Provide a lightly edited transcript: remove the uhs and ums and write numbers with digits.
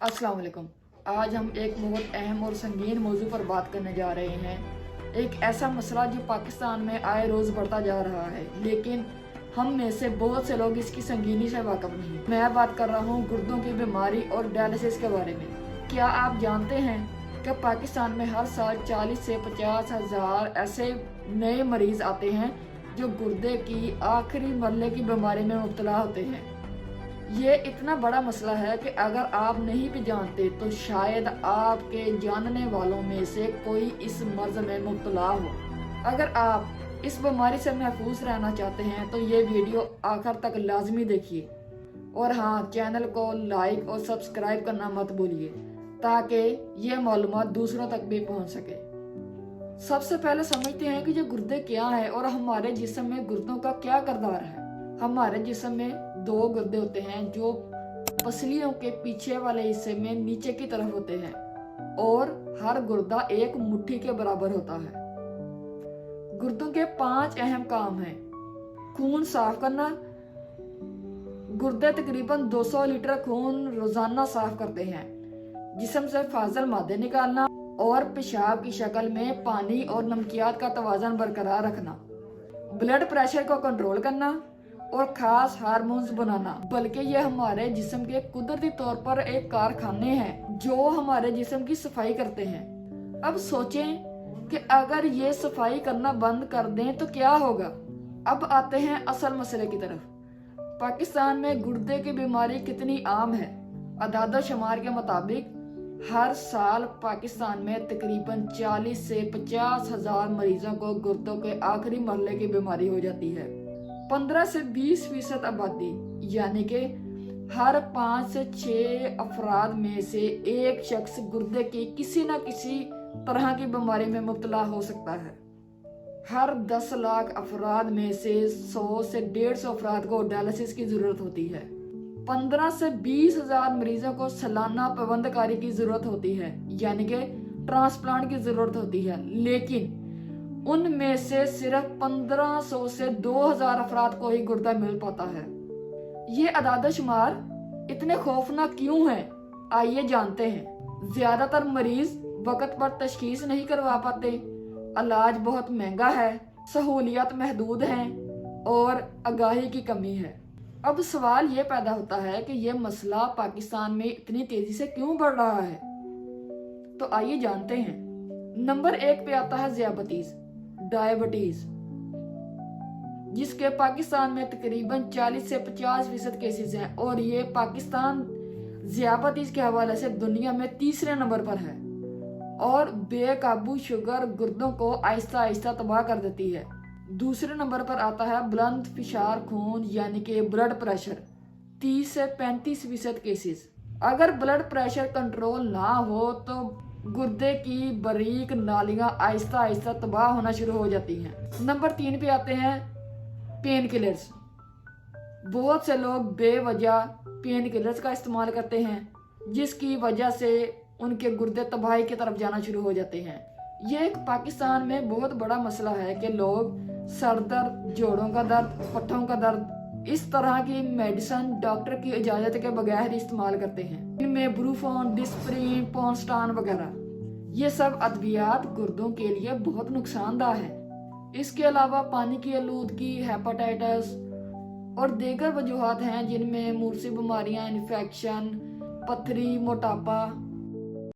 अस्सलाम वालेकुम। आज हम एक बहुत अहम और संगीन मौजू पर बात करने जा रहे हैं। एक ऐसा मसला जो पाकिस्तान में आए रोज़ बढ़ता जा रहा है, लेकिन हम में से बहुत से लोग इसकी संगीनी से वाकिफ नहीं। मैं बात कर रहा हूँ गुर्दों की बीमारी और डायलिसिस के बारे में। क्या आप जानते हैं कि पाकिस्तान में हर साल 40 से 50 हज़ार ऐसे नए मरीज आते हैं जो गुर्दे की आखिरी मरहले की बीमारी में मुब्तला होते हैं। ये इतना बड़ा मसला है कि अगर आप नहीं भी जानते तो शायद आपके जानने वालों में से कोई इस मर्ज में मुब्तला हो। अगर आप इस बीमारी से महफूज रहना चाहते हैं तो ये वीडियो आखिर तक लाजमी देखिए, और हाँ, चैनल को लाइक और सब्सक्राइब करना मत भूलिए ताकि ये मालूमात दूसरों तक भी पहुंच सके। सबसे पहले समझते हैं कि ये गुर्दे क्या है और हमारे जिस्म में गुर्दों का क्या किरदार है। हमारे जिस्म में दो गुर्दे होते हैं जो पसलियों के पीछे वाले हिस्से में नीचे की तरफ होते हैं, और हर गुर्दा एक मुट्ठी के बराबर होता है। गुर्दों के 5 अहम काम हैं। खून साफ करना। गुर्दे तकरीबन 200 लीटर खून रोजाना साफ करते हैं। जिस्म से फाजिल मादे निकालना और पेशाब की शक्ल में पानी और नमकियात का तवाज़ुन बरकरार रखना। ब्लड प्रेशर को कंट्रोल करना और खास हार्मोन्स बनाना। बल्कि ये हमारे जिस्म के कुदरती तौर पर एक कारखाने हैं जो हमारे जिस्म की सफाई करते हैं। अब सोचें कि अगर ये सफाई करना बंद कर दें तो क्या होगा। अब आते हैं असल मसले की तरफ। पाकिस्तान में गुर्दे की बीमारी कितनी आम है। अदाद शुमार के मुताबिक हर साल पाकिस्तान में तकरीबन 40 से 50 हज़ार मरीजों को गुर्दों के आखिरी मरहले की बीमारी हो जाती है। 15 से 20% आबादी यानी कि हर 5 से 6 अफराद में से एक शख्स गुर्दे की किसी न किसी तरह की बीमारी में मुब्तला हो सकता है। हर 10 लाख अफराद में से 100 से 150 अफराद को डायलिसिस की जरूरत होती है। 15 से 20 हज़ार मरीजों को सालाना पाबंदकारी की जरूरत होती है, यानी कि ट्रांसप्लांट की जरूरत होती है, लेकिन उनमें से सिर्फ 1500 से 2000 अफराद को ही गुर्दा मिल पाता है। ये अदाद शुमार इतने खौफनाक क्यों हैं? आइए जानते हैं। ज्यादातर मरीज वक्त पर तशखीस नहीं करवा पाते, इलाज बहुत महंगा है, सहूलियत महदूद हैं और आगाही की कमी है। अब सवाल ये पैदा होता है कि ये मसला पाकिस्तान में इतनी तेजी से क्यों बढ़ रहा है। तो आइए जानते हैं। नंबर 1 पे आता है डायबिटीज, जिसके पाकिस्तान में तकरीबन 40 से 50% केसेस हैं, और ये पाकिस्तान ज़ियाबतीस के हवाले से दुनिया में तीसरे नंबर पर है। और बेकाबू शुगर गुर्दों को आहिस्ता आहिस्ता तबाह कर देती है। दूसरे नंबर पर आता है बुलंद फिशार खून यानी कि ब्लड प्रेशर, 30 से 35% केसेस। अगर ब्लड प्रेशर कंट्रोल ना हो तो गुर्दे की बारीक नालियां आहिस्ता आहिस्ता तबाह होना शुरू हो जाती हैं। नंबर 3 पे आते हैं पेन किलर्स। बहुत से लोग बेवजह पेन किलर्स का इस्तेमाल करते हैं, जिसकी वजह से उनके गुर्दे तबाही की तरफ जाना शुरू हो जाते हैं। ये एक पाकिस्तान में बहुत बड़ा मसला है कि लोग सर दर्द, जोड़ों का दर्द, पट्टों का दर्द, इस तरह की मेडिसिन डॉक्टर की इजाजत के बगैर इस्तेमाल करते हैं। इनमें ब्रूफोन, डिस्प्रिन, पोन्स्टान वगैरह ये सब अद्वियात गुर्दों के लिए बहुत नुकसानदायक है। इसके अलावा पानी की आलूदगी, हेपेटाइटिस और दीगर वजूहात हैं जिनमें मूर्छी बीमारियां, इन्फेक्शन, पथरी, मोटापा